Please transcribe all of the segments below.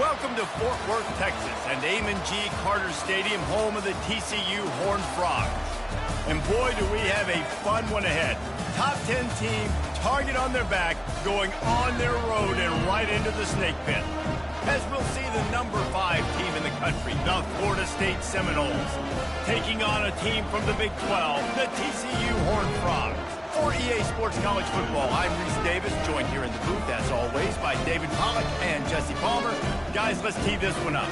Welcome to Fort Worth, Texas, and Amon G. Carter Stadium, home of the TCU Horned Frogs. And boy, do we have a fun one ahead. Top 10 team, target on their back, going on their road and right into the snake pit. As we'll see the number 5 team in the country, the Florida State Seminoles, taking on a team from the Big 12, the TCU Horned Frogs. For EA Sports College Football, I'm Reese Davis, joined here in the booth, as always, by David Pollack and Jesse Palmer. Guys, let's tee this one up.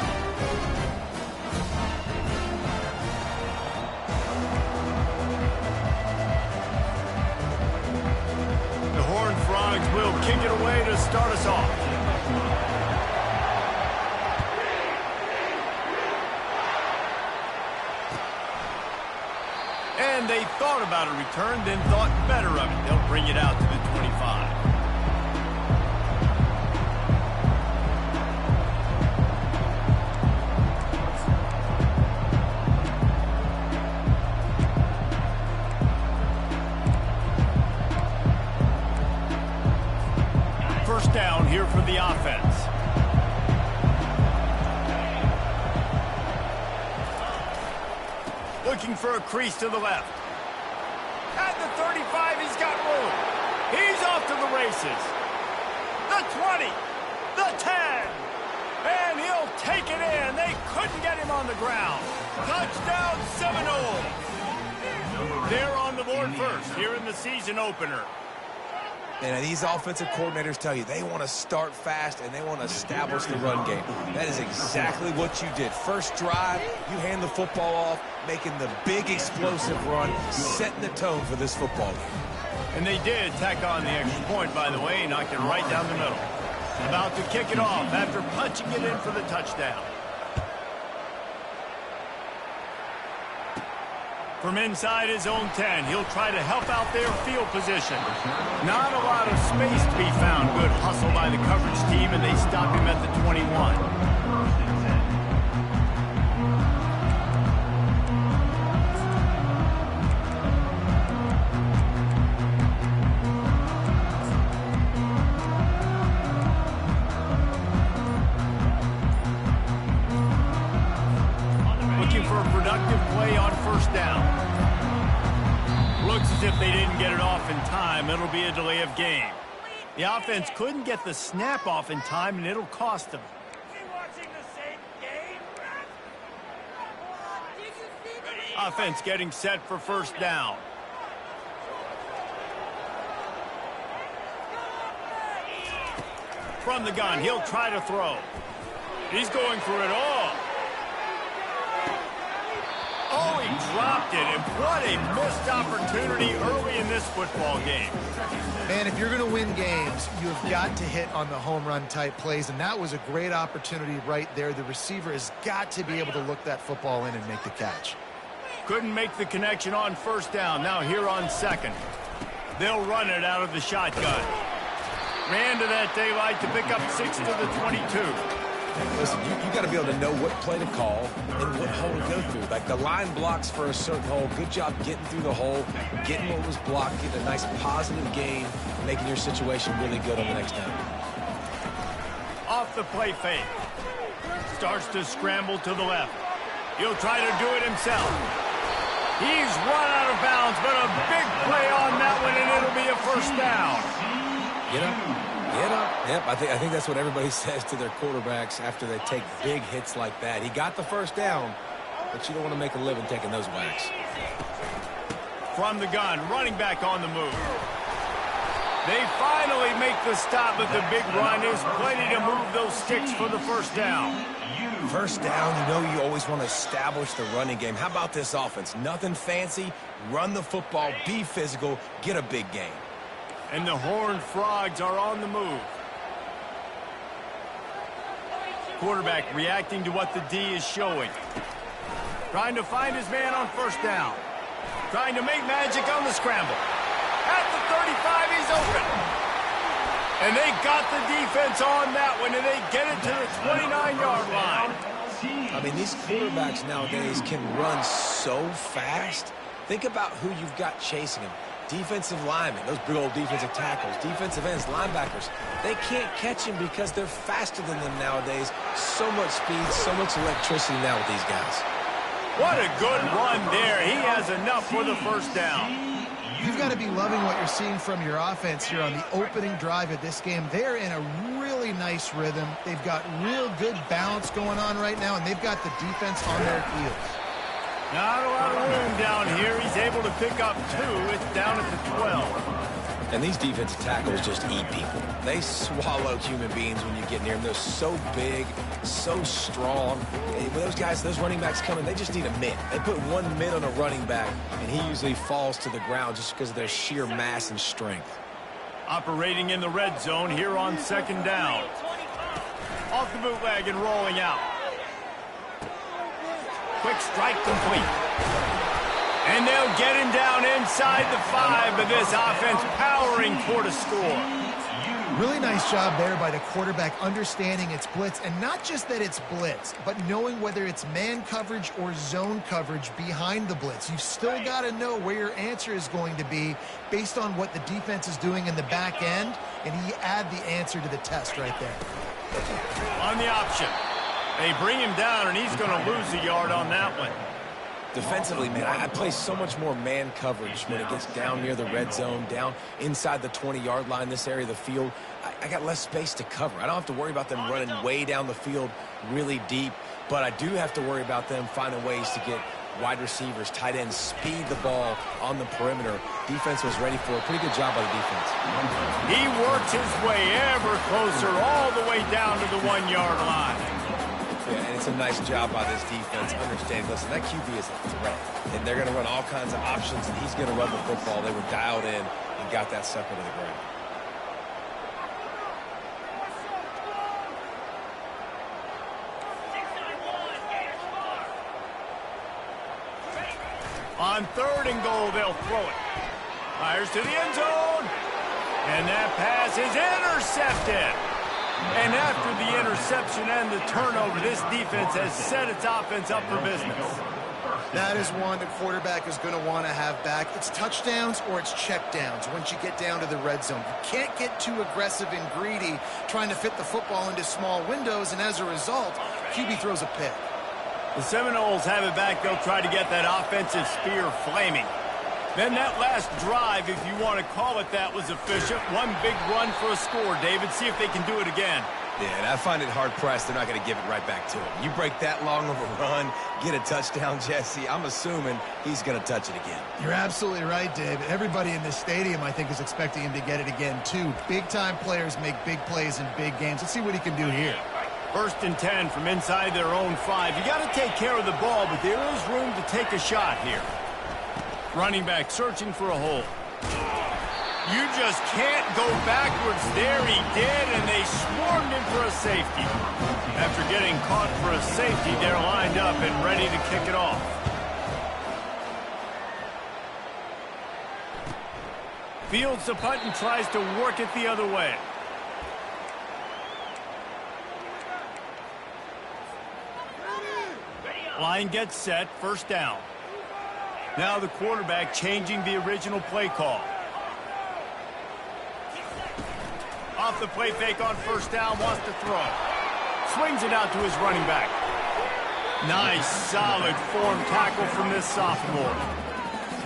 The Horned Frogs will kick it away to start us off. And they thought about a return, then thought better of it. They'll bring it out to the 25. First down here for the offense. Looking for a crease to the left. At the 35, he's got room. He's off to the races. The 20, the 10, and he'll take it in. They couldn't get him on the ground. Touchdown, Seminoles. They're on the board first here in the season opener. And these offensive coordinators tell you they want to start fast and they want to establish the run game. That is exactly what you did. First drive, you hand the football off, making the big explosive run, setting the tone for this football game. And they did tack on the extra point, by the way, knocked it right down the middle. About to kick it off after punching it in for the touchdown. From inside his own 10, he'll try to help out their field position. Not a lot of space to be found. Good hustle by the coverage team, and they stop him at the 21. Looking for a productive play on first down. Looks as if they didn't get it off in time. It'll be a delay of game. The offense couldn't get the snap off in time, and it'll cost them. Offense getting set for first down. From the gun, he'll try to throw. He's going for it all. Oh, he dropped it, and what a missed opportunity early in this football game. Man, if you're going to win games, you've got to hit on the home run type plays, and that was a great opportunity right there. The receiver has got to be able to look that football in and make the catch. Couldn't make the connection on first down. Now here on second. They'll run it out of the shotgun. Ran to that daylight to pick up 6 to the 22. Listen, you got to be able to know what play to call and what hole to go through. Like the line blocks for a certain hole. Good job getting through the hole, getting what was blocked, getting a nice positive gain, making your situation really good on the next down. Off the play fake. Starts to scramble to the left. He'll try to do it himself. He's run out of bounds, but a big play on that one, and it'll be a first down. Get up. Get up. Yep, I think that's what everybody says to their quarterbacks after they take big hits like that. He got the first down, but you don't want to make a living taking those whacks. From the gun, running back on the move. They finally make the stop, but the big run is plenty to move those sticks for the first down. First down, you know you always want to establish the running game. How about this offense? Nothing fancy. Run the football, be physical, get a big gain. And the Horned Frogs are on the move. Quarterback reacting to what the D is showing. Trying to find his man on first down. Trying to make magic on the scramble. At the 35, he's open. And they got the defense on that one, and they get it to the 29-yard line. I mean, these quarterbacks nowadays can run so fast. Think about who you've got chasing him. Defensive linemen, those big old defensive tackles, defensive ends, linebackers, they can't catch him because they're faster than them nowadays. So much speed, so much electricity now with these guys. What a good run there. He has enough for the first down. You've got to be loving what you're seeing from your offense here on the opening drive of this game. They're in a really nice rhythm. They've got real good balance going on right now, and they've got the defense on their heels. Not a lot of room down here. He's able to pick up 2. It's down at the 12. And these defensive tackles just eat people. They swallow human beings when you get near them. They're so big, so strong. And when those guys, those running backs come in, they just need a mid. They put 1 mid on a running back, and he usually falls to the ground just because of their sheer mass and strength. Operating in the red zone here on second down. Off the bootleg and rolling out. Quick strike complete. And they'll get him down inside the 5, but this offense powering toward a score. Really nice job there by the quarterback understanding it's blitz, and not just that it's blitz, but knowing whether it's man coverage or zone coverage behind the blitz. You've still got to know where your answer is going to be based on what the defense is doing in the back end, and he add the answer to the test right there. On the option. They bring him down, and he's going to lose a yard on that one. Defensively, man, I play so much more man coverage when it gets down near the red zone, down inside the 20-yard line, this area of the field. I got less space to cover. I don't have to worry about them running way down the field really deep, but I do have to worry about them finding ways to get wide receivers, tight ends, speed the ball on the perimeter. Defense was ready for a pretty good job by the defense. He works his way ever closer all the way down to the 1-yard line. Yeah, and it's a nice job by this defense. Understand, listen, that QB is a threat, and they're going to run all kinds of options, and he's going to run the football. They were dialed in and got that sucker to the ground. On 3rd and goal, they'll throw it. Fires to the end zone. And that pass is intercepted. And after the interception and the turnover, this defense has set its offense up for business. That is one the quarterback is going to want to have back. It's touchdowns or it's checkdowns once you get down to the red zone. You can't get too aggressive and greedy trying to fit the football into small windows, and as a result, QB throws a pick. The Seminoles have it back. They'll try to get that offensive spear flaming. Then that last drive, if you want to call it that, was efficient. One big run for a score, David. See if they can do it again. Yeah, and I find it hard-pressed they're not going to give it right back to him. You break that long of a run, get a touchdown, Jesse, I'm assuming he's going to touch it again. You're absolutely right, Dave. Everybody in this stadium, I think, is expecting him to get it again, too. Big-time players make big plays in big games. Let's see what he can do here. 1st and 10 from inside their own 5. You got to take care of the ball, but there is room to take a shot here. Running back searching for a hole. You just can't go backwards. There he did, and they swarmed him for a safety. After getting caught for a safety, they're lined up and ready to kick it off. Fields the punt and tries to work it the other way. Line gets set, 1st down. Now the quarterback changing the original play call. Off the play fake on 1st down, wants to throw. Swings it out to his running back. Nice, solid form tackle from this sophomore.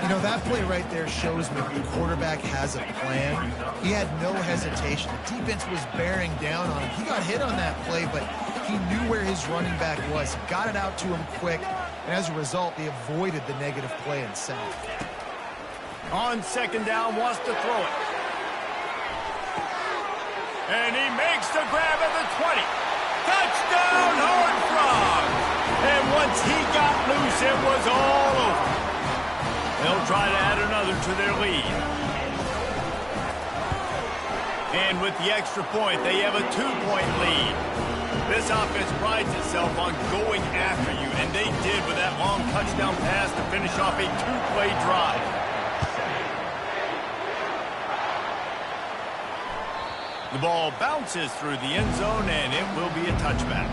You know, that play right there shows me the quarterback has a plan. He had no hesitation. The defense was bearing down on him. He got hit on that play, but he knew where his running back was. He got it out to him quick, and as a result, they avoided the negative play and sack. On 2nd down, wants to throw it. And he makes the grab at the 20. Touchdown, Horned Frogs! And once he got loose, it was all over. They'll try to add another to their lead. And with the extra point, they have a 2-point lead. This offense prides itself on going after you, and they did with that long touchdown pass to finish off a 2-play drive. The ball bounces through the end zone, and it will be a touchback.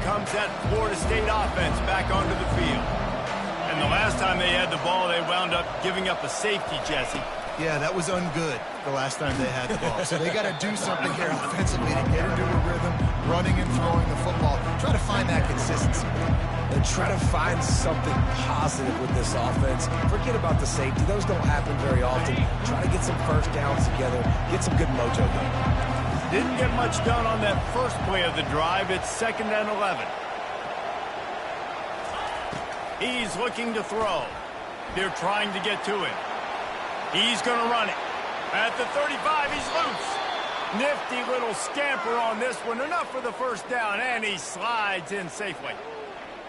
comes that Florida State offense back onto the field. And the last time they had the ball, they wound up giving up a safety, Jesse. Yeah, that was ungood the last time they had the ball. So they got to do something here offensively to get into a rhythm, running and throwing the football. Try to find that consistency. And try to find something positive with this offense. Forget about the safety. Those don't happen very often. Try to get some first downs together. Get some good mojo going. Didn't get much done on that first play of the drive. It's 2nd and 11. He's looking to throw. They're trying to get to him. He's going to run it. At the 35, he's loose. Nifty little scamper on this one. Enough for the first down, and he slides in safely.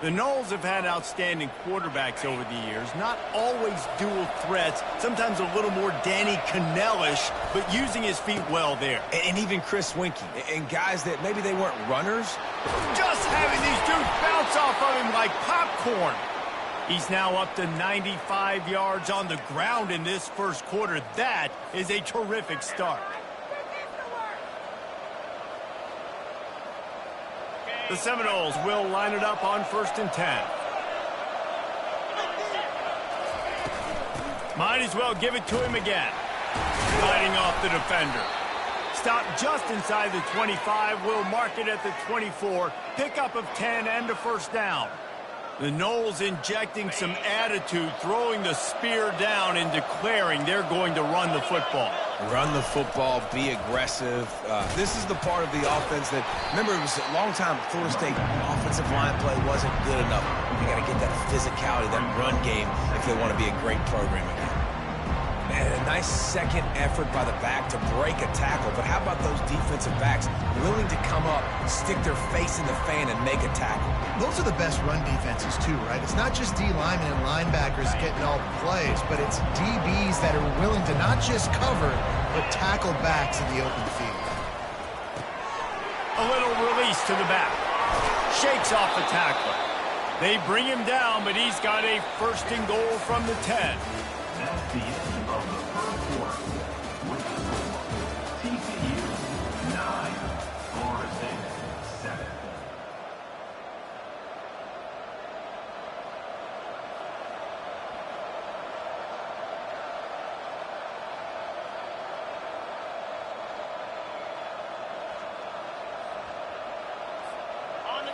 The Noles have had outstanding quarterbacks over the years. Not always dual threats. Sometimes a little more Danny Cannell-ish, but using his feet well there. And even Chris Winkie. And guys that maybe they weren't runners. Just having these dudes bounce off of him like popcorn. He's now up to 95 yards on the ground in this first quarter. That is a terrific start. The Seminoles will line it up on 1st and 10. Might as well give it to him again. Fighting off the defender. Stop just inside the 25. We'll mark it at the 24. Pickup of 10 and a first down. The Noles injecting some attitude, throwing the spear down and declaring they're going to run the football. Run the football, be aggressive. This is the part of the offense that, remember, it was a long time Florida State offensive line play wasn't good enough. They got to get that physicality, that run game, if they want to be a great program again. Man, a nice second effort by the back to break a tackle, but how about those defensive backs willing to come up, stick their face in the fan, and make a tackle? Those are the best run defenses, too, right? It's not just D linemen and linebackers getting all the plays, but it's DBs that are willing to not just cover, but tackle backs in the open field. A little release to the back. Shakes off the tackler. They bring him down, but he's got a 1st and goal from the 10. That's the end of the first quarter. With the score, TCU 9, Florida State 7.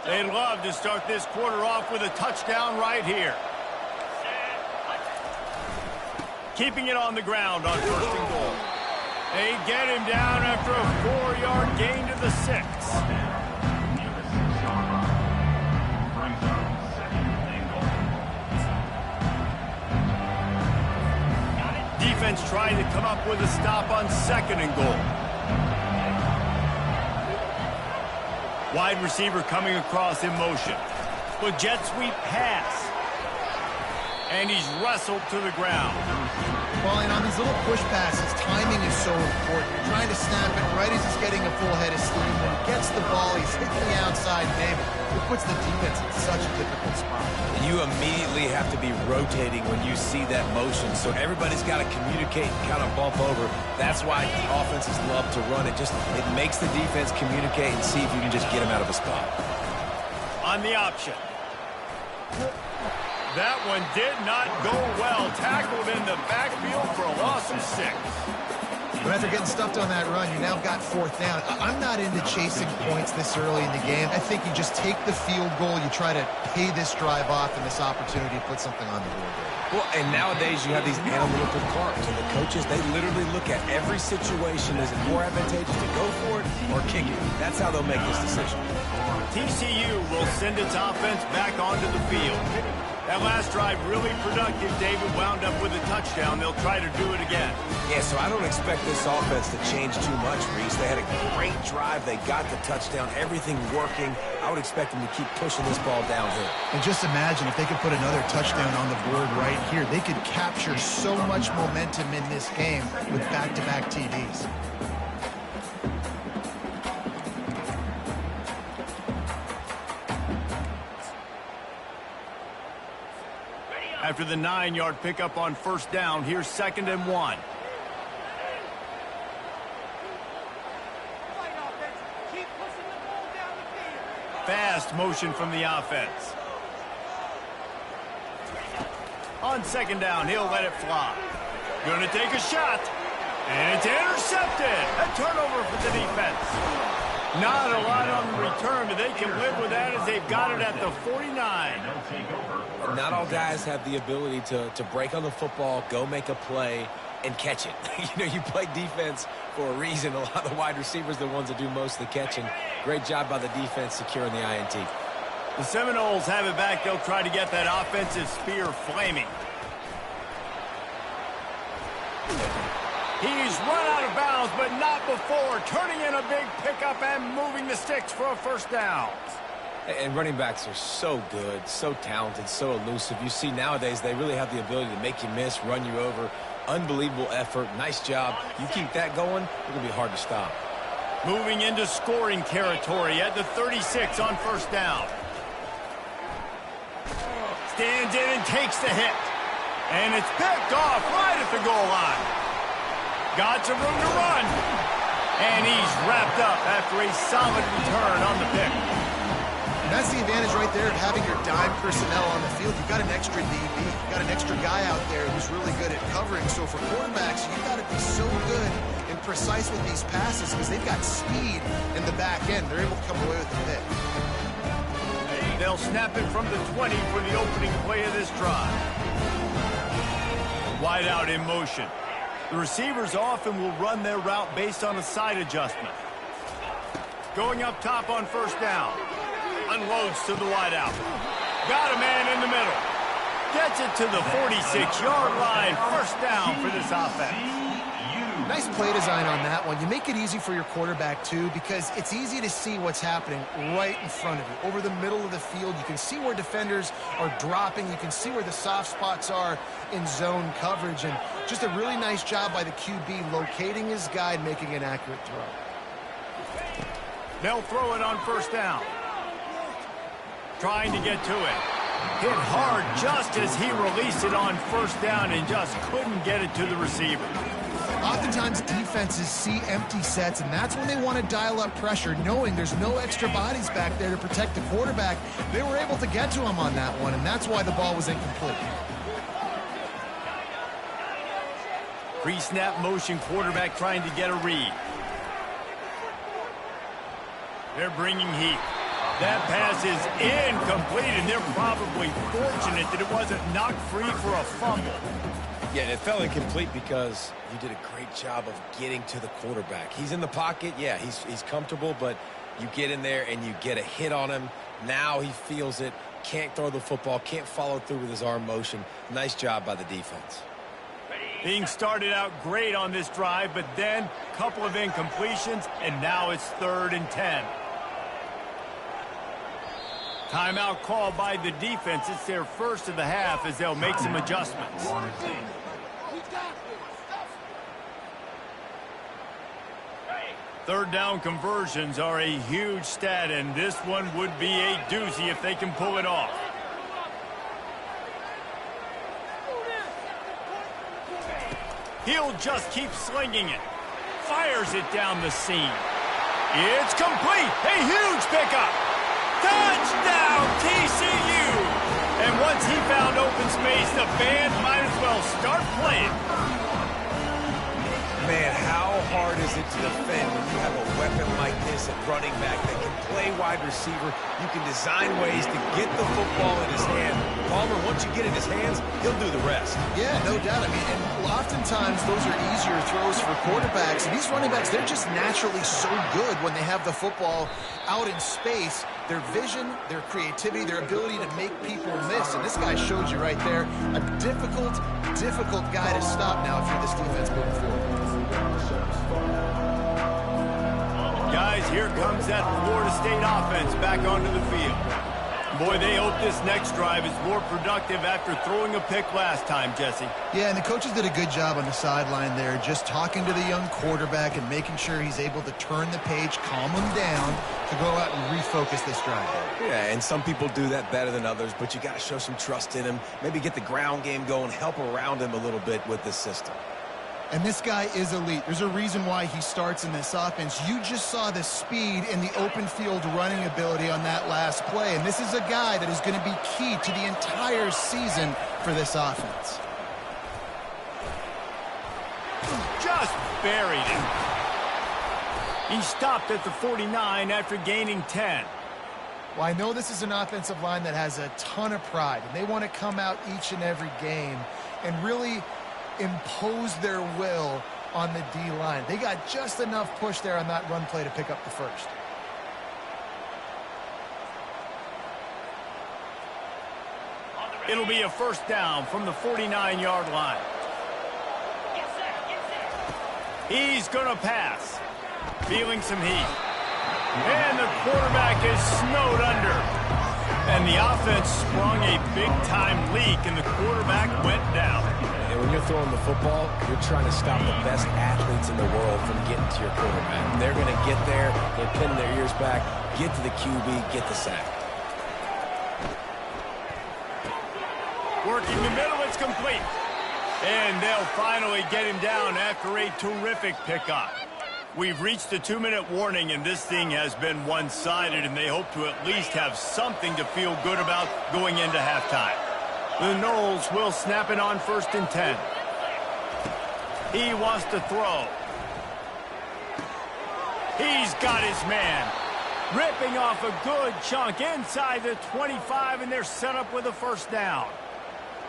They'd love to start this quarter off with a touchdown right here. Keeping it on the ground on 1st and goal. They get him down after a 4-yard gain to the 6. Defense trying to come up with a stop on 2nd and goal. Wide receiver coming across in motion. But jet sweep pass. And he's wrestled to the ground. Well, and on these little push passes, timing is so important. You're trying to snap it right as he's getting a full head of steam. When he gets the ball, he's hitting the outside David. It puts the defense in such a difficult spot. You immediately have to be rotating when you see that motion, so everybody's got to communicate and kind of bump over. That's why offenses love to run it. It makes the defense communicate and see if you can just get them out of a spot. On the option. That one did not go well. Tackled in the backfield for a loss of 6. But after getting stuffed on that run, you now got 4th down. I'm not into chasing points this early in the game. I think you just take the field goal. You try to pay this drive off and this opportunity to put something on the board there. Well, and nowadays you have these analytical cards, and the coaches, they literally look at every situation. Is it more advantageous to go for it or kick it? That's how they'll make this decision. TCU will send its offense back onto the field. That last drive really productive. David wound up with a touchdown. They'll try to do it again. Yeah, so I don't expect this offense to change too much, Reese. They had a great drive. They got the touchdown. Everything working. I would expect them to keep pushing this ball downhill. And just imagine if they could put another touchdown on the board right here. They could capture so much momentum in this game with back-to-back TDs. After the 9-yard pickup on 1st down, here's 2nd and 1. Fast fast motion from the offense. On second down, he'll let it fly. Gonna take a shot. And it's intercepted. A turnover for the defense. Not a lot on the return, but they can live with that as they've got it at the 49. Not all guys have the ability to break on the football, go make a play, and catch it. You play defense for a reason. A lot of the wide receivers are the ones that do most of the catching. Great job by the defense securing the INT. The Seminoles have it back. They'll try to get that offensive spear flaming. He's run out of bounds, but not before. Turning in a big pickup and moving the sticks for a first down. And running backs are so good, so talented, so elusive. You see nowadays they really have the ability to make you miss, run you over. Unbelievable effort. Nice job. You keep that going, it's going to be hard to stop. Moving into scoring territory at the 36 on first down. Stands in and takes the hit. And it's picked off right at the goal line. Got some room to run. And he's wrapped up after a solid return on the pick. And that's the advantage right there of having your dime personnel on the field. You've got an extra DB. You've got an extra guy out there who's really good at covering. So for quarterbacks, you've got to be so good and precise with these passes because they've got speed in the back end. They're able to come away with the pick. They'll snap it from the 20 for the opening play of this drive. Wide out in motion. The receivers often will run their route based on a side adjustment. Going up top on first down. Unloads to the wide out. Got a man in the middle. Gets it to the 46-yard line. First down for this offense. Nice play design on that one. You make it easy for your quarterback, too, because it's easy to see what's happening right in front of you. Over the middle of the field, you can see where defenders are dropping. You can see where the soft spots are in zone coverage. And just a really nice job by the QB locating his guy and making an accurate throw. They'll throw it on first down. Trying to get to it. Hit hard just as he released it on first down and just couldn't get it to the receiver. Oftentimes defenses see empty sets, and that's when they want to dial up pressure, knowing there's no extra bodies back there to protect the quarterback. They were able to get to him on that one, and that's why the ball was incomplete. Pre-snap motion quarterback trying to get a read. They're bringing heat. That pass is incomplete, and they're probably fortunate that it wasn't knocked free for a fumble. Yeah, it fell incomplete because you did a great job of getting to the quarterback. He's in the pocket. Yeah, he's comfortable, but you get in there and you get a hit on him. Now he feels it, can't throw the football, can't follow through with his arm motion. Nice job by the defense. Being started out great on this drive, but then a couple of incompletions, and now it's 3rd and 10. Timeout called by the defense. It's their first of the half as they'll make some adjustments. Third down conversions are a huge stat, and this one would be a doozy if they can pull it off. He'll just keep slinging it. Fires it down the seam. It's complete. A huge pickup. Touchdown, TCU! And once he found open space, the band might as well start playing. Man, how hard is it to defend when you have a weapon like this at running back that can play wide receiver? You can design ways to get the football in his hand. Palmer, once you get it in his hands, he'll do the rest. Yeah, no doubt. I mean, and oftentimes those are easier throws for quarterbacks. And these running backs, they're just naturally so good when they have the football out in space. Their vision, their creativity, their ability to make people miss. And this guy showed you right there, a difficult guy to stop now if you're this defense moving forward. Guys, here comes that Florida State offense back onto the field. Boy, they hope this next drive is more productive after throwing a pick last time, Jesse. Yeah, and the coaches did a good job on the sideline there, just talking to the young quarterback and making sure he's able to turn the page, calm him down, to go out and refocus this drive. Yeah, and some people do that better than others, but you got to show some trust in him, maybe get the ground game going, help around him a little bit with this system. And this guy is elite. There's a reason why he starts in this offense. You just saw the speed and the open field running ability on that last play. And this is a guy that is going to be key to the entire season for this offense. Just buried him. He stopped at the 49 after gaining 10. Well, I know this is an offensive line that has a ton of pride, and they want to come out each and every game and really impose their will on the D-line. They got just enough push there on that run play to pick up the first. It'll be a first down from the 49-yard line. He's going to pass. Feeling some heat. And the quarterback is snowed under. And the offense sprung a big-time leak, and the quarterback went down. And when you're throwing the football, you're trying to stop the best athletes in the world from getting to your quarterback. They're going to get there, they pin their ears back, get to the QB, get the sack. Working the middle, it's complete. And they'll finally get him down after a terrific pickup. We've reached the 2-minute warning, and this thing has been one-sided, and they hope to at least have something to feel good about going into halftime. The Knowles will snap it on 1st and 10. He wants to throw. He's got his man. Ripping off a good chunk inside the 25, and they're set up with a first down.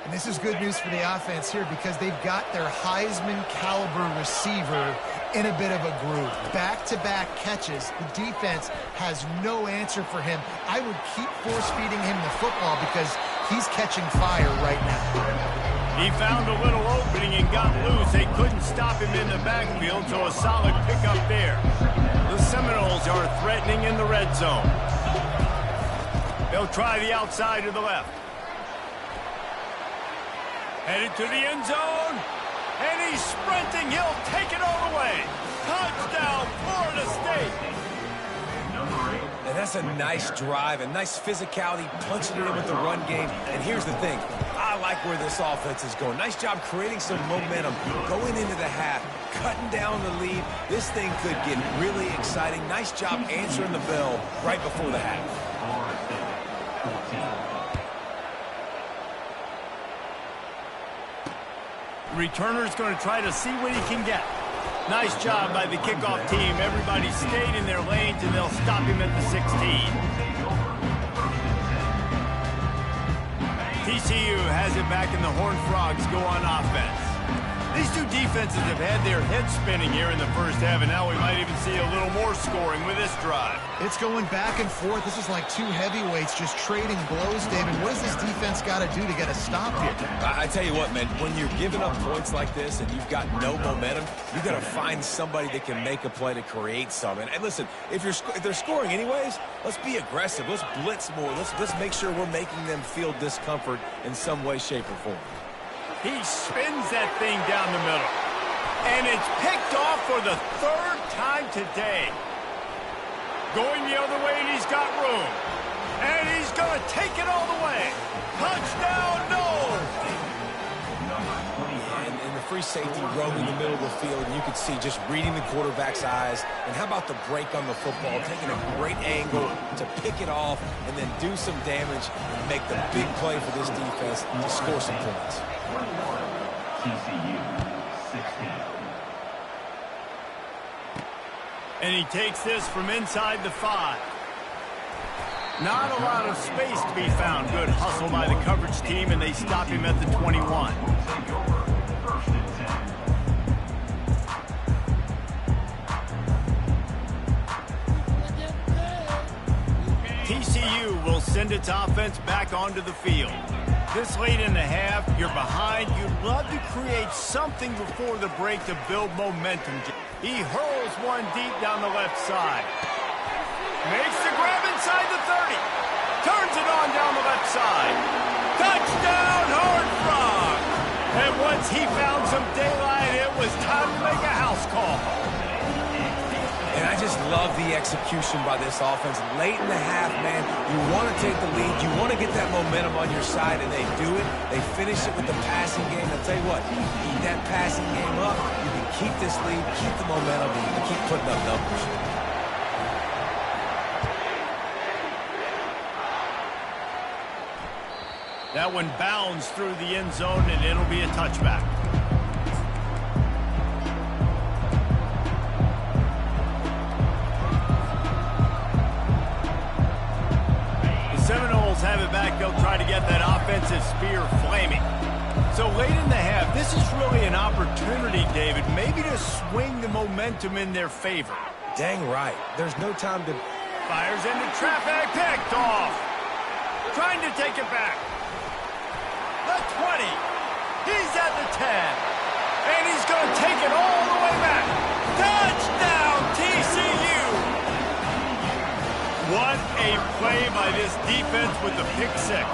And this is good news for the offense here because they've got their Heisman-caliber receiver in a bit of a groove. Back-to-back catches. The defense has no answer for him. I would keep force-feeding him the football because he's catching fire right now. He found a little opening and got loose. They couldn't stop him in the backfield, so a solid pickup there. The Seminoles are threatening in the red zone. They'll try the outside to the left. Headed to the end zone, and he's sprinting. He'll take it all the way. Touchdown, Florida State. And that's a nice drive, a nice physicality, punching it in with the run game. And here's the thing. I like where this offense is going. Nice job creating some momentum, going into the half, cutting down the lead. This thing could get really exciting. Nice job answering the bell right before the half. Returner's going to try to see what he can get. Nice job by the kickoff team. Everybody stayed in their lanes, and they'll stop him at the 16. TCU has it back, and the Horned Frogs go on offense. These two defenses have had their heads spinning here in the first half, and now we might even see a little more scoring with this drive. It's going back and forth. This is like two heavyweights just trading blows, David. What does this defense got to do to get a stop here? I tell you what, man, when you're giving up points like this and you've got no momentum, you've got to find somebody that can make a play to create some. And listen, if they're scoring anyways, let's be aggressive. Let's blitz more. Let's make sure we're making them feel discomfort in some way, shape, or form. He spins that thing down the middle. And it's picked off for the third time today. Going the other way, and he's got room. And he's going to take it all the way. Touchdown, Knowles! And the free safety roaming the middle of the field, and you could see just reading the quarterback's eyes. And how about the break on the football, taking a great angle to pick it off and then do some damage and make the big play for this defense to score some points. TCU 16. And he takes this from inside the 5. Not a lot of space to be found. Good hustle by the coverage team, and they stop him at the 21. TCU will send its offense back onto the field. This late in the half, you're behind. You'd love to create something before the break to build momentum. He hurls one deep down the left side. Makes the grab inside the 30. Turns it on down the left side. Touchdown, Horned Frogs! And once he found some daylight, it was time to make a house call. And I just love the execution by this offense. Late in the half, man, you want to take the lead. You want to get that momentum on your side, and they do it. They finish it with the passing game. I'll tell you what, keep that passing game up. You can keep this lead, keep the momentum, and keep putting up numbers. That one bounds through the end zone, and it'll be a touchback. Seminoles have it back. They'll try to get that offensive spear flaming. So late in the half, this is really an opportunity, David, maybe to swing the momentum in their favor. Dang right. There's no time to... Fires into traffic, picked off. Trying to take it back. The 20. He's at the 10. And he's going to take it all the way back. Touchdown, TCU. What a play by this defense with the pick six.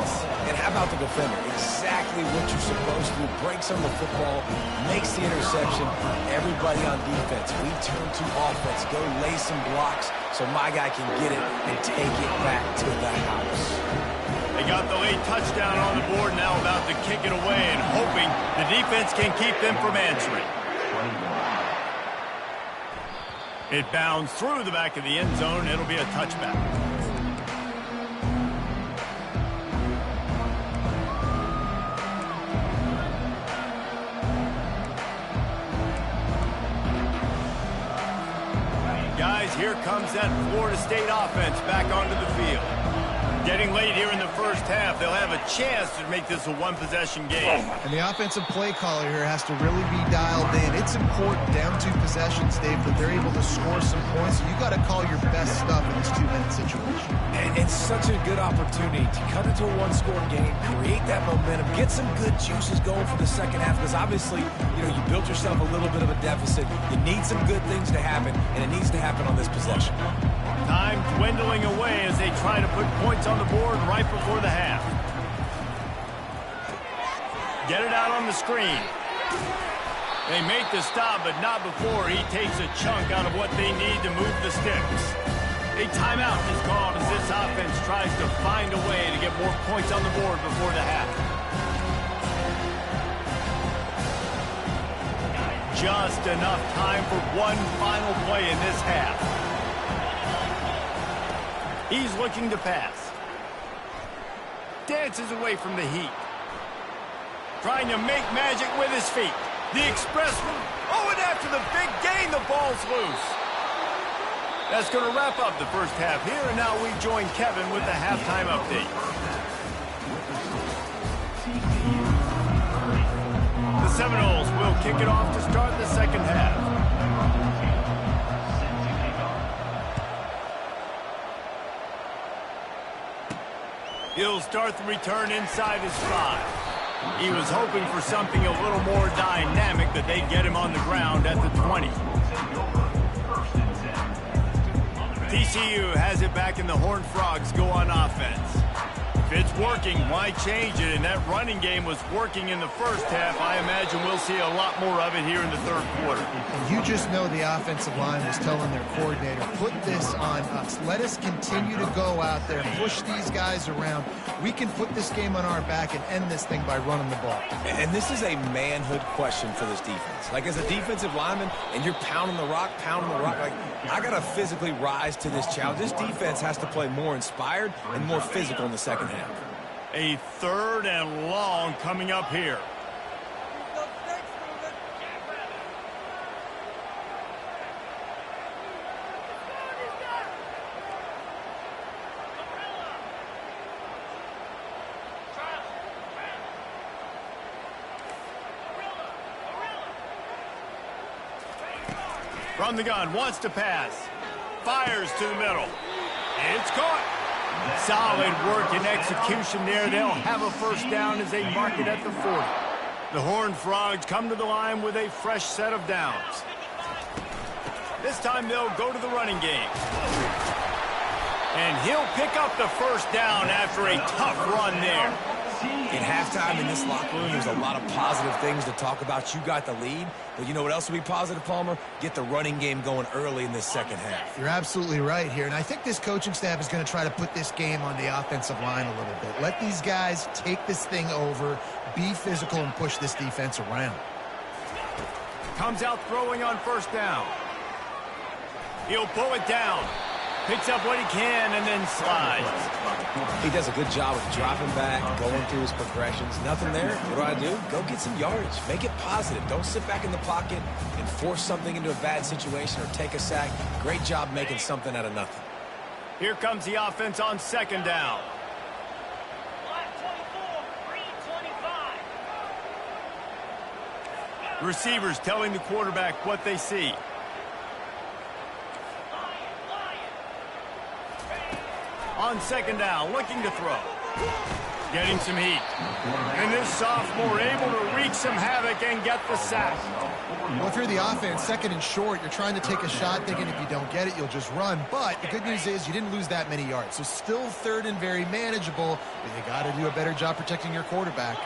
And how about the defender? Exactly what you're supposed to. Breaks on the football, makes the interception. Everybody on defense, we turn to offense. Go lay some blocks so my guy can get it and take it back to the house. They got the late touchdown on the board, now about to kick it away and hoping the defense can keep them from answering. It bounds through the back of the end zone. It'll be a touchback. Guys, here comes that Florida State offense back onto the field. Getting late here in the first half, they'll have a chance to make this a one-possession game. And the offensive play caller here has to really be dialed in. It's important down 2 possessions, Dave, that they're able to score some points. You got to call your best stuff in this 2-minute situation. And it's such a good opportunity to cut into a one-score game, create that momentum, get some good juices going for the second half, because obviously, you know, you built yourself a little bit of a deficit. You need some good things to happen, and it needs to happen on this possession. Time dwindling away as they try to put points on the board right before the half. Get it out on the screen. They make the stop, but not before he takes a chunk out of what they need to move the sticks. A timeout is called as this offense tries to find a way to get more points on the board before the half. Just enough time for one final play in this half. He's looking to pass. Dances away from the heat. Trying to make magic with his feet. The express route. Oh, and after the big gain, the ball's loose. That's going to wrap up the first half here, and now we join Kevin with the halftime update. The Seminoles will kick it off to start the second half. He'll start the return inside his 5. He was hoping for something a little more dynamic, that they'd get him on the ground at the 20. TCU has it back, and the Horned Frogs go on offense. If it's working, why change it? And that running game was working in the first half. I imagine we'll see a lot more of it here in the third quarter. And you just know the offensive line was telling their coordinator, put this on us. Let us continue to go out there, push these guys around. We can put this game on our back and end this thing by running the ball. And this is a manhood question for this defense. Like, as a defensive lineman, and you're pounding the rock, like, I got to physically rise to this challenge. This defense has to play more inspired and more physical in the second half. A 3rd and long coming up here. From the gun, wants to pass. Fires to the middle. It's caught. Solid work and execution there. They'll have a first down as they mark it at the 40. The Horned Frogs come to the line with a fresh set of downs. This time they'll go to the running game. And he'll pick up the first down after a tough run there. At halftime in this locker room, there's a lot of positive things to talk about. You got the lead, but you know what else will be positive, Palmer? Get the running game going early in this second half. You're absolutely right here, and I think this coaching staff is going to try to put this game on the offensive line a little bit. Let these guys take this thing over, be physical, and push this defense around. Comes out throwing on first down. He'll pull it down. Picks up what he can and then slides. He does a good job of dropping back, going through his progressions. Nothing there. What do? Go get some yardage. Make it positive. Don't sit back in the pocket and force something into a bad situation or take a sack. Great job making something out of nothing. Here comes the offense on second down. Receivers telling the quarterback what they see. On second down, looking to throw. Getting some heat. And this sophomore able to wreak some havoc and get the sack. Well, if you're the offense, second and short, you're trying to take a shot thinking if you don't get it, you'll just run. But the good news is you didn't lose that many yards. So still third and very manageable, but you got to do a better job protecting your quarterback.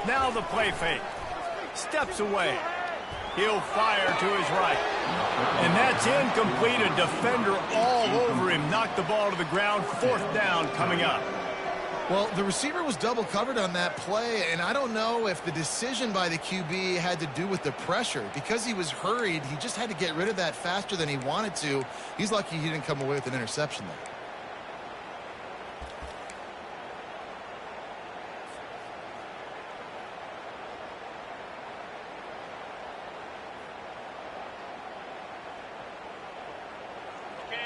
Now the play fake. Steps away. He'll fire to his right. And that's incomplete. A defender all over him. Knocked the ball to the ground. Fourth down coming up. Well, the receiver was double covered on that play, and I don't know if the decision by the QB had to do with the pressure. Because he was hurried, he just had to get rid of that faster than he wanted to. He's lucky he didn't come away with an interception there.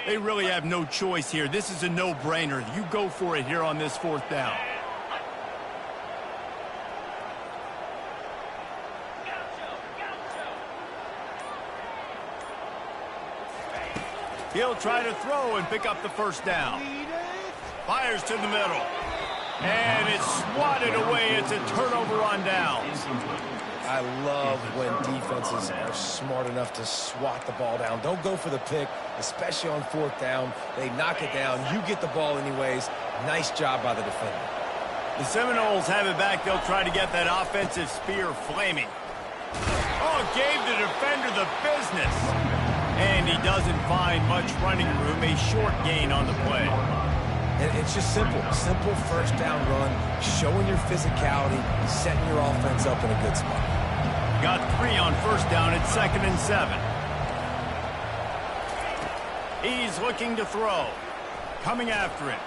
They really have no choice here. This is a no-brainer. You go for it here on this fourth down. He'll try to throw and pick up the first down. Fires to the middle. And it's swatted away. It's a turnover on downs. I love when defenses are smart enough to swat the ball down. Don't go for the pick, especially on fourth down. They knock it down. You get the ball anyways. Nice job by the defender. The Seminoles have it back. They'll try to get that offensive spear flaming. Oh, gave the defender the business. And he doesn't find much running room. A short gain on the play. And it's just simple. Simple first down run, showing your physicality, setting your offense up in a good spot. Got 3 on first down at 2nd and 7. He's looking to throw. Coming after it.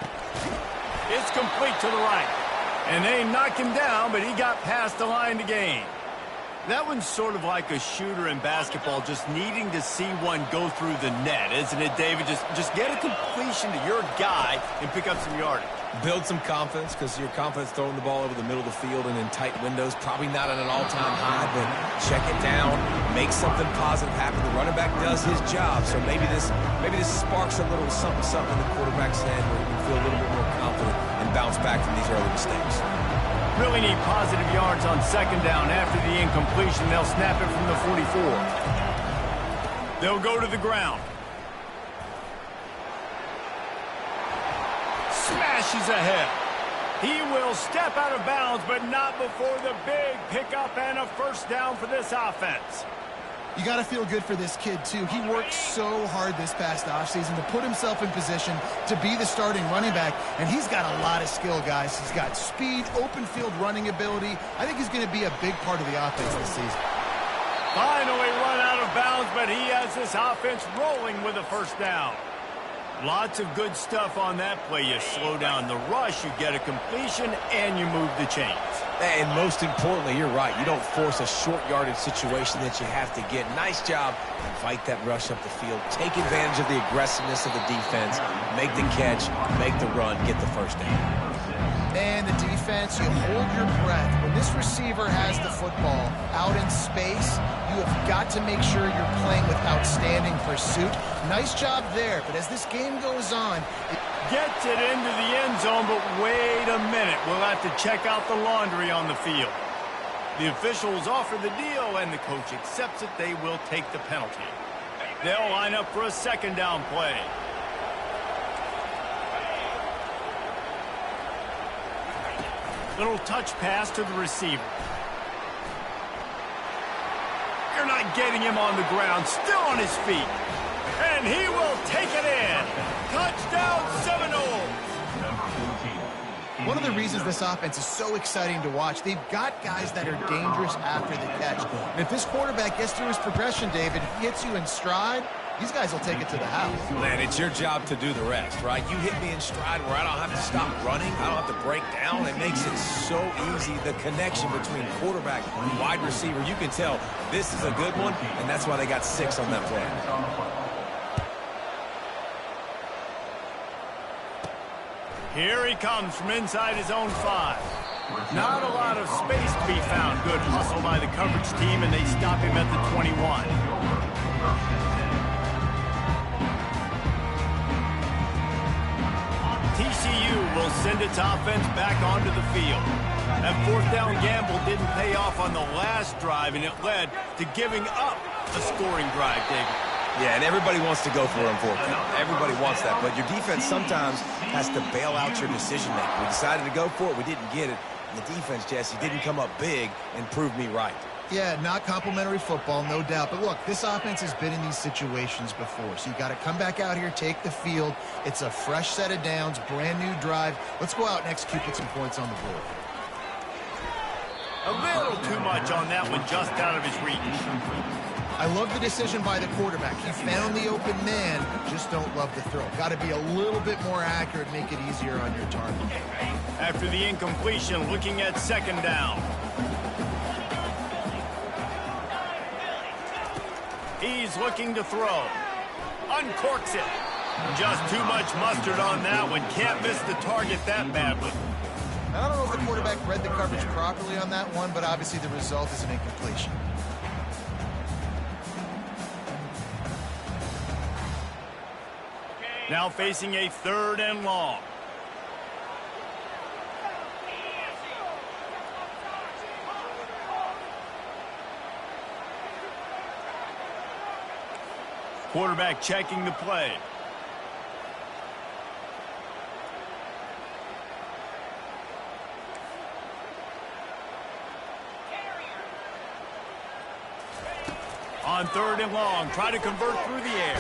It's complete to the right. And they knock him down, but he got past the line to gain. That one's sort of like a shooter in basketball, just needing to see one go through the net, isn't it, David? Just get a completion to your guy and pick up some yardage. Build some confidence, because your confidence throwing the ball over the middle of the field and in tight windows, probably not at an all-time high, but check it down, make something positive happen. The running back does his job, so maybe this sparks a little something in the quarterback's head where he can feel a little bit more confident and bounce back from these early mistakes. Really need positive yards on second down. After the incompletion, they'll snap it from the 44. They'll go to the ground. Smashes ahead. He will step out of bounds, but not before the big pickup and a first down for this offense. You got to feel good for this kid, too. He worked so hard this past offseason to put himself in position to be the starting running back, and he's got a lot of skill, guys. He's got speed, open field running ability. I think he's going to be a big part of the offense this season. Finally run out of bounds, but he has this offense rolling with a first down. Lots of good stuff on that play. You slow down the rush, you get a completion, and you move the chains. And most importantly, you're right. You don't force a short yardage situation that you have to get. Nice job. Invite that rush up the field. Take advantage of the aggressiveness of the defense. Make the catch, make the run, get the first down. And the defense, you hold your breath. When this receiver has the football out in space, you have got to make sure you're playing with outstanding pursuit. Nice job there, but as this game goes on, gets it into the end zone, but wait a minute. We'll have to check out the laundry on the field. The officials offer the deal, and the coach accepts it. They will take the penalty. They'll line up for a second down play. Little touch pass to the receiver. You're not getting him on the ground, still on his feet. And he will take it in. Touchdown Seminoles. One of the reasons this offense is so exciting to watch, they've got guys that are dangerous after the catch. And if this quarterback gets through his progression, David, if he hits you in stride, these guys will take it to the house. Man, it's your job to do the rest, right? You hit me in stride where I don't have to stop running. I don't have to break down. It makes it so easy. The connection between quarterback and wide receiver, you can tell this is a good one, and that's why they got 6 on that play. Here he comes from inside his own 5. Not a lot of space to be found. Good hustle by the coverage team, and they stop him at the 21. TCU will send its offense back onto the field. That 4th down gamble didn't pay off on the last drive, and it led to giving up a scoring drive, David. Yeah, and everybody wants to go for it on 4th down. Everybody wants that, but your defense sometimes has to bail out your decision-making. We decided to go for it. We didn't get it. And the defense, Jesse, didn't come up big and prove me right. Yeah, not complimentary football, no doubt. But look, this offense has been in these situations before. So you got to come back out here, take the field. It's a fresh set of downs, brand new drive. Let's go out and execute, put some points on the board. A little too much on that one, just out of his reach. I love the decision by the quarterback. He found the open man, just don't love the throw. Got to be a little bit more accurate, make it easier on your target. After the incompletion, looking at 2nd down. He's looking to throw. Uncorks it. Just too much mustard on that one. Can't miss the target that badly. I don't know if the quarterback read the coverage properly on that one, but obviously the result is an incompletion. Now facing a 3rd and long. Quarterback checking the play. On 3rd and long, try to convert through the air.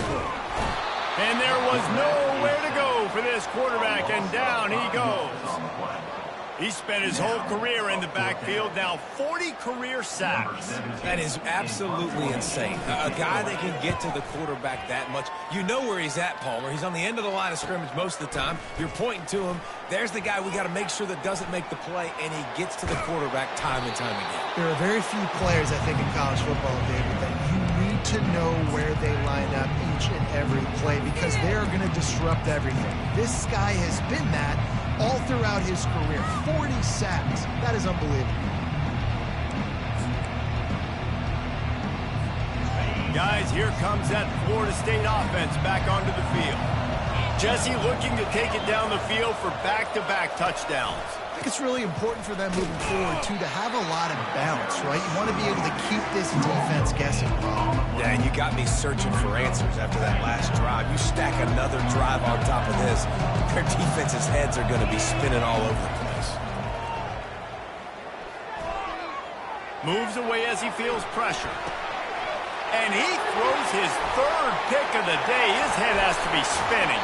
And there was nowhere to go for this quarterback, and down he goes. He spent his whole career in the backfield, now 40 career sacks. That is absolutely insane. A guy that can get to the quarterback that much. You know where he's at, Palmer. He's on the end of the line of scrimmage most of the time. You're pointing to him. There's the guy we got to make sure that doesn't make the play, and he gets to the quarterback time and time again. There are very few players, I think, in college football, David, that you need to know where they line up each and every play because they are going to disrupt everything. This guy has been that all throughout his career. 40 sacks. That is unbelievable. Guys, here comes that Florida State offense back onto the field. Jesse looking to take it down the field for back-to-back touchdowns. I think it's really important for them moving forward, too, to have a lot of balance, right? You want to be able to keep this defense guessing. Yeah, and you got me searching for answers after that last drive. You stack another drive on top of this, their defense's heads are going to be spinning all over the place. Moves away as he feels pressure. And he throws his 3rd pick of the day. His head has to be spinning.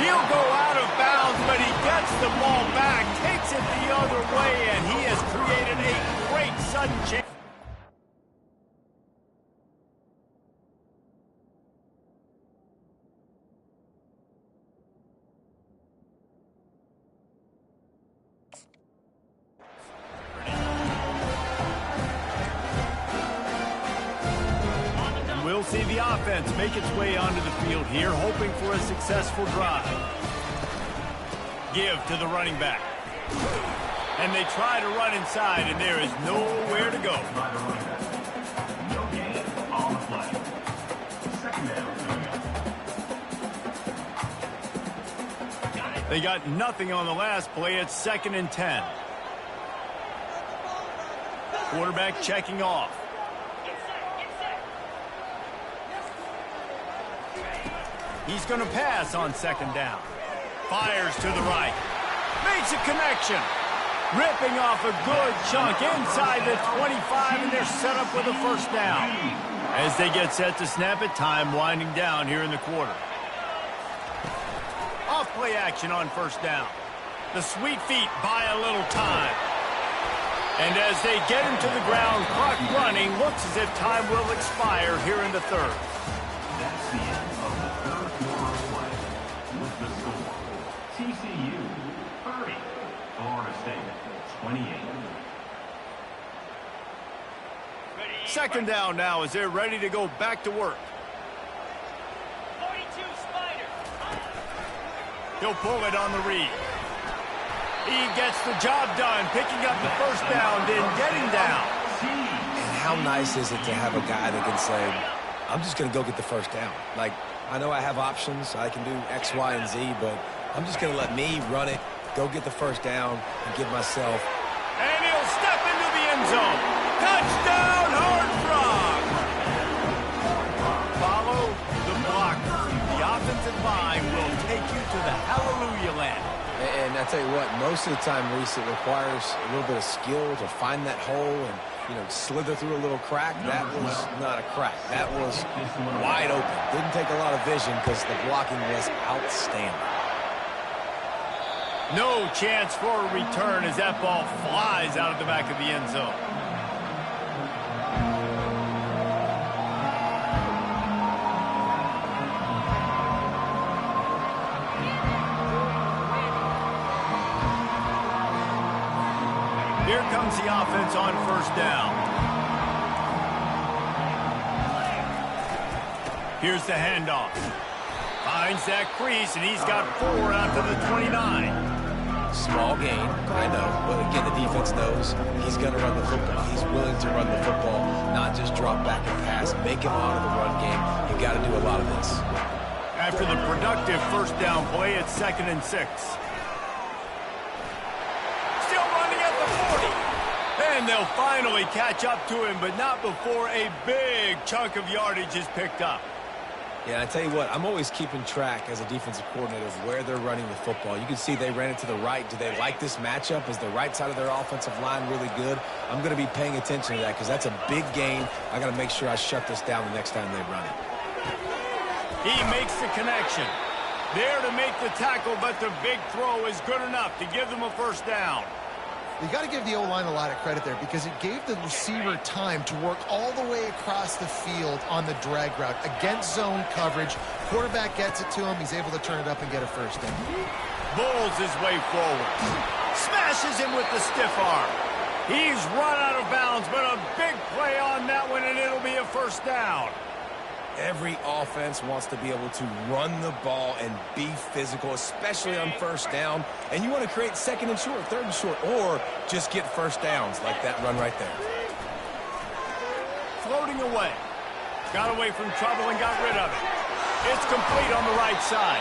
He'll go out of bounds, but he gets the ball back, takes it the other way, and he has created a great sudden change. We'll see the offense make its way onto the field here, hoping for a successful drive. Give to the running back. And they try to run inside, and there is nowhere to go. No gain on the play. 2nd down. They got nothing on the last play. It's 2nd and 10. Quarterback checking off. He's going to pass on 2nd down. Fires to the right. Makes a connection. Ripping off a good chunk inside the 25, and they're set up with a first down. As they get set to snap it, time winding down here in the quarter. Off play action on first down. The sweet feet buy a little time. And as they get him to the ground, clock running, looks as if time will expire here in the third. That's the end of the third quarter of play. With the score, TCU 30, Florida State 28. Second down now as they're ready to go back to work. 42 Spider. He'll pull it on the read. He gets the job done, picking up the first down, then getting down. And how nice is it to have a guy that can say, I'm just going to go get the first down. Like, I know I have options. I can do X, Y, and Z, but I'm just going to let me run it, go get the first down, and give myself. And he'll step into the end zone. Touchdown, Horned Frogs! Follow the blocker. The offensive line will take you to the hallelujah land. And I tell you what, most of the time, Reese, it requires a little bit of skill to find that hole and, slither through a little crack. That was not a crack. That was wide open. Didn't take a lot of vision because the blocking was outstanding. No chance for a return as that ball flies out of the back of the end zone. Here comes the offense on first down. Here's the handoff. Finds that crease, and he's got 4 out to the 29. Small gain, I know, but again, the defense knows he's going to run the football. He's willing to run the football, not just drop back and pass, make him out of the run game. You got to do a lot of this. After the productive first down play, it's 2nd and 6. And they'll finally catch up to him, but not before a big chunk of yardage is picked up. Yeah, I tell you what, I'm always keeping track as a defensive coordinator of where they're running the football. You can see they ran it to the right. Do they like this matchup? Is the right side of their offensive line really good? I'm going to be paying attention to that because that's a big gain. I got to make sure I shut this down the next time they run it. He makes the connection. There to make the tackle, but the big throw is good enough to give them a first down. You got to give the O-line a lot of credit there because it gave the receiver time to work all the way across the field on the drag route against zone coverage. Quarterback gets it to him. He's able to turn it up and get a first down. Bulls his way forward. Smashes him with the stiff arm. He's run out of bounds, but a big play on that one, and it'll be a first down. Every offense wants to be able to run the ball and be physical, especially on first down. And you want to create 2nd and short, 3rd and short, or just get first downs like that run right there. Floating away. Got away from trouble and got rid of it. It's complete on the right side.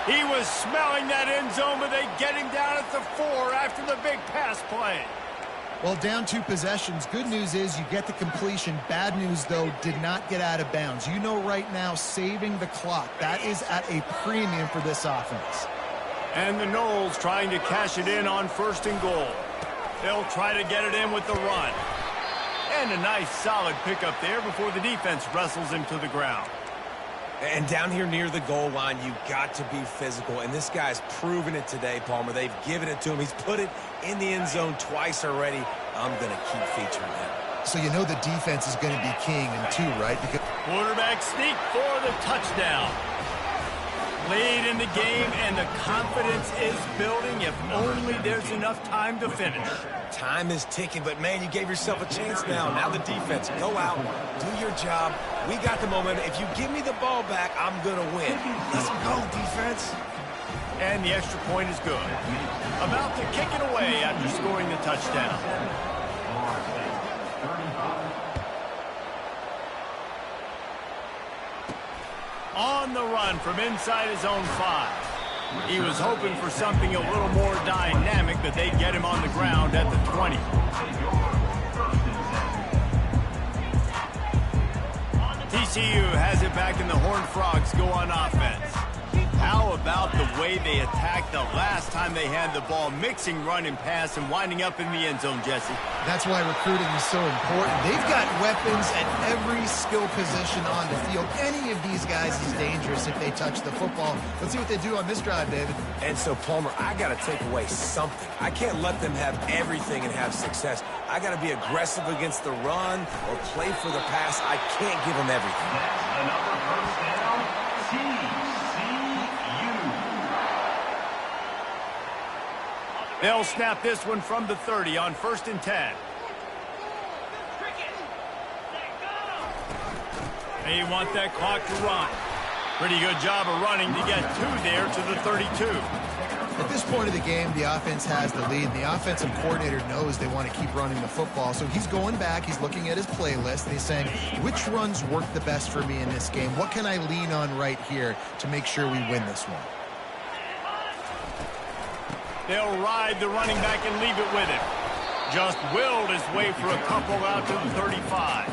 He was smelling that end zone, but they get him down at the 4 after the big pass play. Well, down 2 possessions. Good news is you get the completion. Bad news, though, did not get out of bounds. You know right now, saving the clock. That is at a premium for this offense. And the Noles trying to cash it in on 1st and goal. They'll try to get it in with the run. And a nice solid pickup there before the defense wrestles him to the ground. And down here near the goal line, you got to be physical. And this guy's proven it today, Palmer. They've given it to him. He's put it in the end zone twice already. I'm going to keep featuring him. So you know the defense is going to be king in 2, right? Because quarterback sneak for the touchdown. Lead in the game, and the confidence is building if only there's enough time to finish. Time is ticking, but, man, you gave yourself a chance now. Now the defense, go out, do your job. We got the momentum. If you give me the ball back, I'm going to win. Let's go, defense. And the extra point is good. About to kick it away after scoring the touchdown. On the run from inside his own 5. He was hoping for something a little more dynamic, but they get him on the ground at the 20. TCU has it back, and the Horned Frogs go on offense. How about the way way they attacked the last time they had the ball, mixing run and pass and winding up in the end zone, Jesse. That's why recruiting is so important. They've got weapons at every skill position on the field. Any of these guys is dangerous if they touch the football. Let's see what they do on this drive, David. And so, Palmer, I got to take away something. I can't let them have everything and have success. I got to be aggressive against the run or play for the pass. I can't give them everything. That's another first down. TCU. They'll snap this one from the 30 on 1st and 10. They want that clock to run. Pretty good job of running to get 2 there to the 32. At this point of the game, the offense has the lead. The offensive coordinator knows they want to keep running the football. So he's going back. He's looking at his playlist. And he's saying, which runs work the best for me in this game? What can I lean on right here to make sure we win this one? They'll ride the running back and leave it with him. Just willed his way for a couple out to the 35.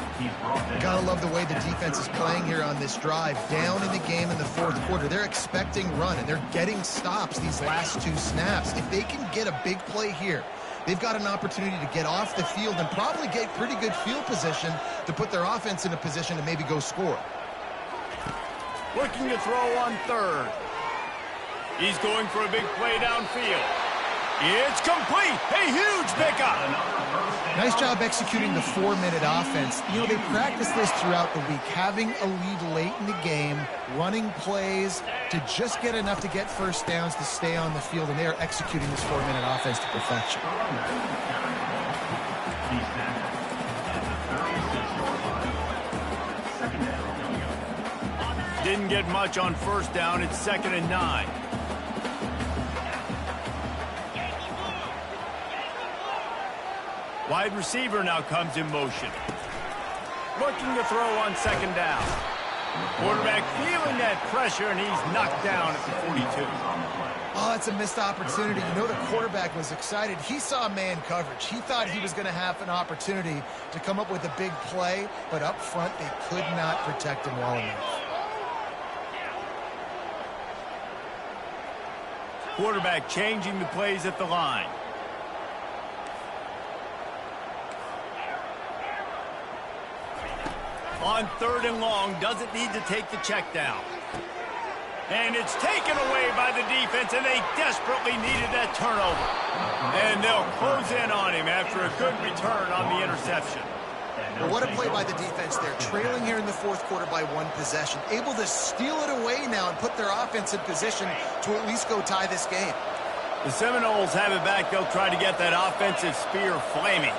Gotta love the way the defense is playing here on this drive. Down in the game in the 4th quarter. They're expecting run, and they're getting stops these last 2 snaps. If they can get a big play here, they've got an opportunity to get off the field and probably get pretty good field position to put their offense in a position to maybe go score. Looking to throw on 3rd. He's going for a big play downfield. It's complete. A huge pickup. Nice job executing the 4-minute offense. You know, they practice this throughout the week, having a lead late in the game, running plays to just get enough to get first downs to stay on the field, and they are executing this 4-minute offense to perfection. Didn't get much on 1st down. It's 2nd and 9. Wide receiver now comes in motion. Looking to throw on 2nd down. Quarterback feeling that pressure, and he's knocked down at the 42. Oh, it's a missed opportunity. You know, the quarterback was excited. He saw man coverage. He thought he was going to have an opportunity to come up with a big play, but up front, they could not protect him well enough. Quarterback changing the plays at the line. On 3rd and long, doesn't need to take the check down. And it's taken away by the defense, and they desperately needed that turnover. And they'll close in on him after a good return on the interception. Well, what a play by the defense there. Trailing here in the 4th quarter by 1 possession. Able to steal it away now and put their offense in position to at least go tie this game. The Seminoles have it back. They'll try to get that offensive spear flaming.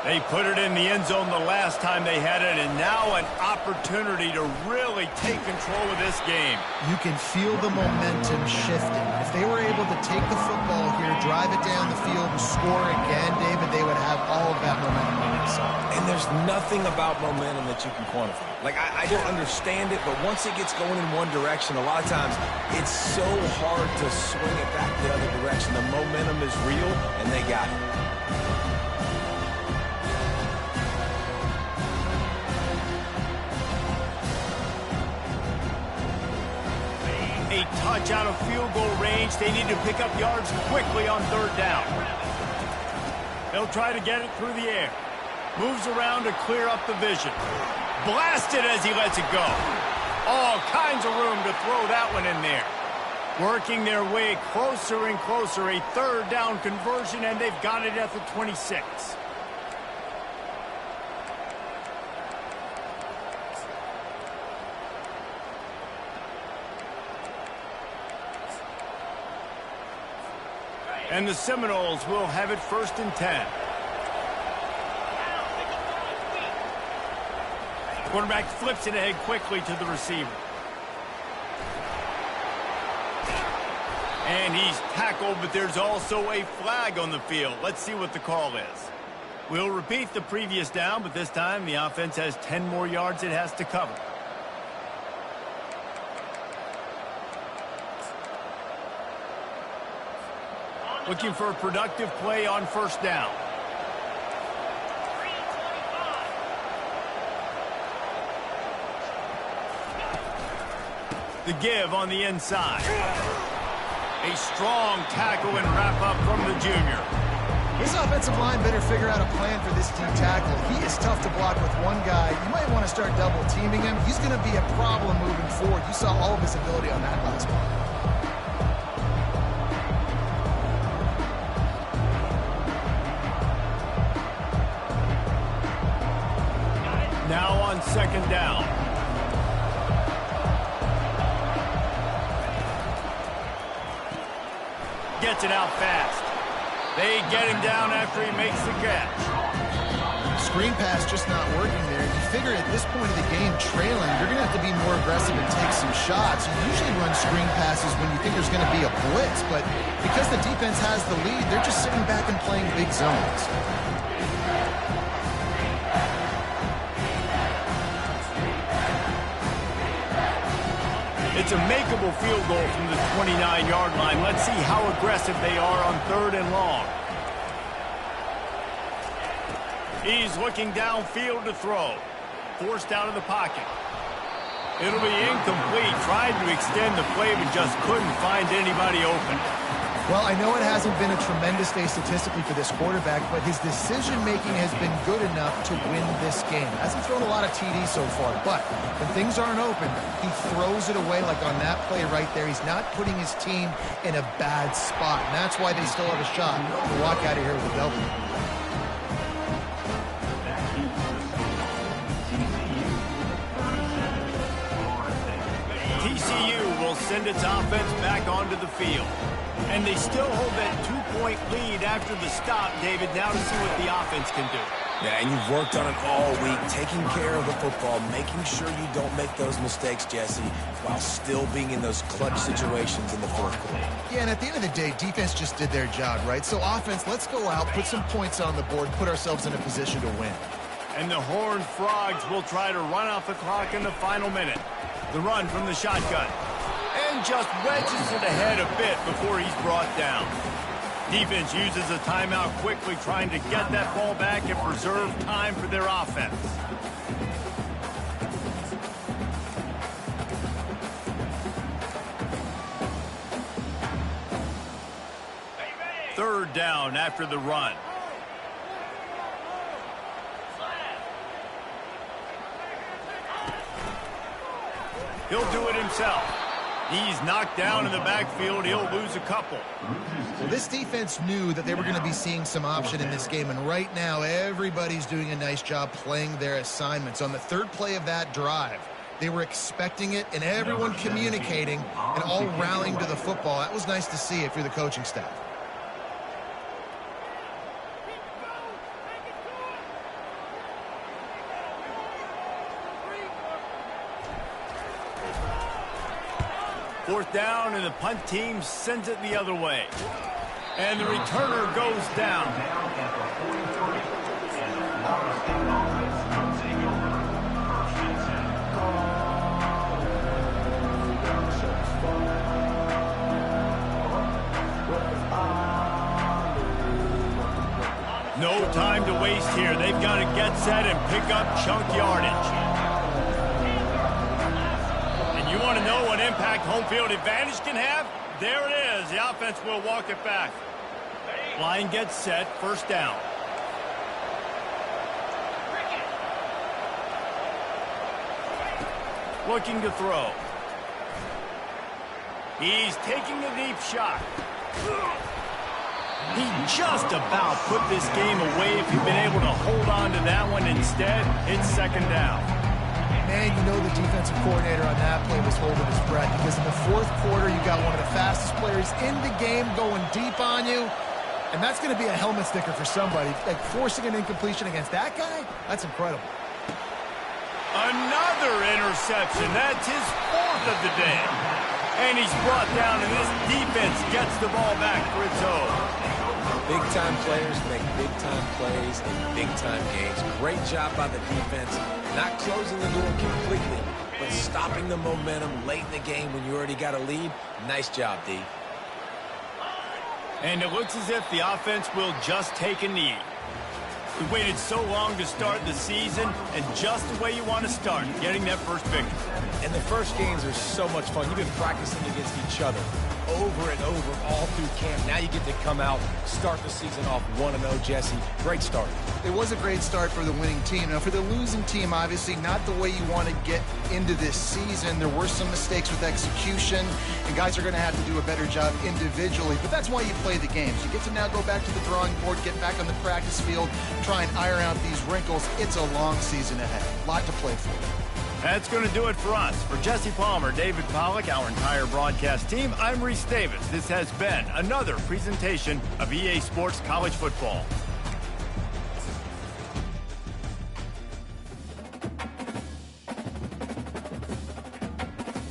They put it in the end zone the last time they had it, and now an opportunity to really take control of this game. You can feel the momentum shifting. If they were able to take the football here, drive it down the field, and score again, David, they would have all of that momentum on their side. And there's nothing about momentum that you can quantify. Like, I don't understand it, but once it gets going in one direction, a lot of times it's so hard to swing it back the other direction. The momentum is real, and they got it. A touch out of field goal range. They need to pick up yards quickly on 3rd down. They'll try to get it through the air. Moves around to clear up the vision. Blasted as he lets it go. All kinds of room to throw that one in there. Working their way closer and closer. A 3rd down conversion, and they've got it at the 26. And the Seminoles will have it 1st and 10. Quarterback flips it ahead quickly to the receiver. And he's tackled, but there's also a flag on the field. Let's see what the call is. We'll repeat the previous down, but this time the offense has 10 more yards it has to cover. Looking for a productive play on 1st down. The give on the inside. A strong tackle and wrap-up from the junior. This offensive line better figure out a plan for this D tackle. He is tough to block with one guy. You might want to start double-teaming him. He's going to be a problem moving forward. You saw all of his ability on that last one. Now on second down. Gets it out fast. They get him down after he makes the catch. Screen pass just not working there. You figure at this point of the game, trailing, you're going to have to be more aggressive and take some shots. You usually run screen passes when you think there's going to be a blitz, but because the defense has the lead, they're just sitting back and playing big zones. It's a makeable field goal from the 29-yard line. Let's see how aggressive they are on 3rd and long. He's looking downfield to throw. Forced out of the pocket. It'll be incomplete. Tried to extend the play, but just couldn't find anybody open. Well, I know it hasn't been a tremendous day statistically for this quarterback, but his decision-making has been good enough to win this game. Hasn't thrown a lot of TDs so far, but when things aren't open, he throws it away like on that play right there. He's not putting his team in a bad spot, and that's why they still have a shot to walk out of here with a W. TCU will send its offense back onto the field. And they still hold that 2-point lead after the stop, David. Now to see what the offense can do. Yeah, and you've worked on it all week, taking care of the football, making sure you don't make those mistakes, Jesse, while still being in those clutch situations in the 4th quarter. Yeah, and at the end of the day, defense just did their job, right? So offense, let's go out, put some points on the board, put ourselves in a position to win. And the Horned Frogs will try to run off the clock in the final minute. The run from the shotgun. And just wedges it ahead a bit before he's brought down. Defense uses a timeout quickly, trying to get that ball back and preserve time for their offense. Third down after the run. He'll do it himself. He's knocked down in the backfield. He'll lose a couple. Well, this defense knew that they were going to be seeing some option in this game, and right now everybody's doing a nice job playing their assignments. On the 3rd play of that drive, they were expecting it, and everyone communicating and all rallying to the football. That was nice to see if you're the coaching staff. Fourth down, and the punt team sends it the other way. And the returner goes down. No time to waste here. They've got to get set and pick up chunk yardage. You want to know what impact home field advantage can have? There it is. The offense will walk it back. Line gets set. First down. Looking to throw. He's taking a deep shot. He just about put this game away if he'd been able to hold on to that one. Instead, it's second down. Man, you know the defensive coordinator on that play was holding his breath, because in the 4th quarter, you got one of the fastest players in the game going deep on you, and that's going to be a helmet sticker for somebody. Like, forcing an incompletion against that guy, that's incredible. Another interception. That's his 4th of the day. And he's brought down, and this defense gets the ball back for its own. Big-time players make big-time plays in big-time games. Great job by the defense, not closing the door completely, but stopping the momentum late in the game when you already got a lead. Nice job, D. And it looks as if the offense will just take a knee. We waited so long to start the season, and just the way you want to start, getting that first victory. And the first games are so much fun. You've been practicing against each other. over and over all through camp. Now you get to come out, start the season off 1-0, Jesse. Great start. It was a great start for the winning team. Now, for the losing team, obviously not the way you want to get into this season. There were some mistakes with execution, and guys are going to have to do a better job individually. But that's why you play the games. You get to now go back to the drawing board, get back on the practice field, try and iron out these wrinkles. It's a long season ahead. A lot to play for. That's going to do it for us. For Jesse Palmer, David Pollack, our entire broadcast team, I'm Reese Davis. This has been another presentation of EA Sports College Football.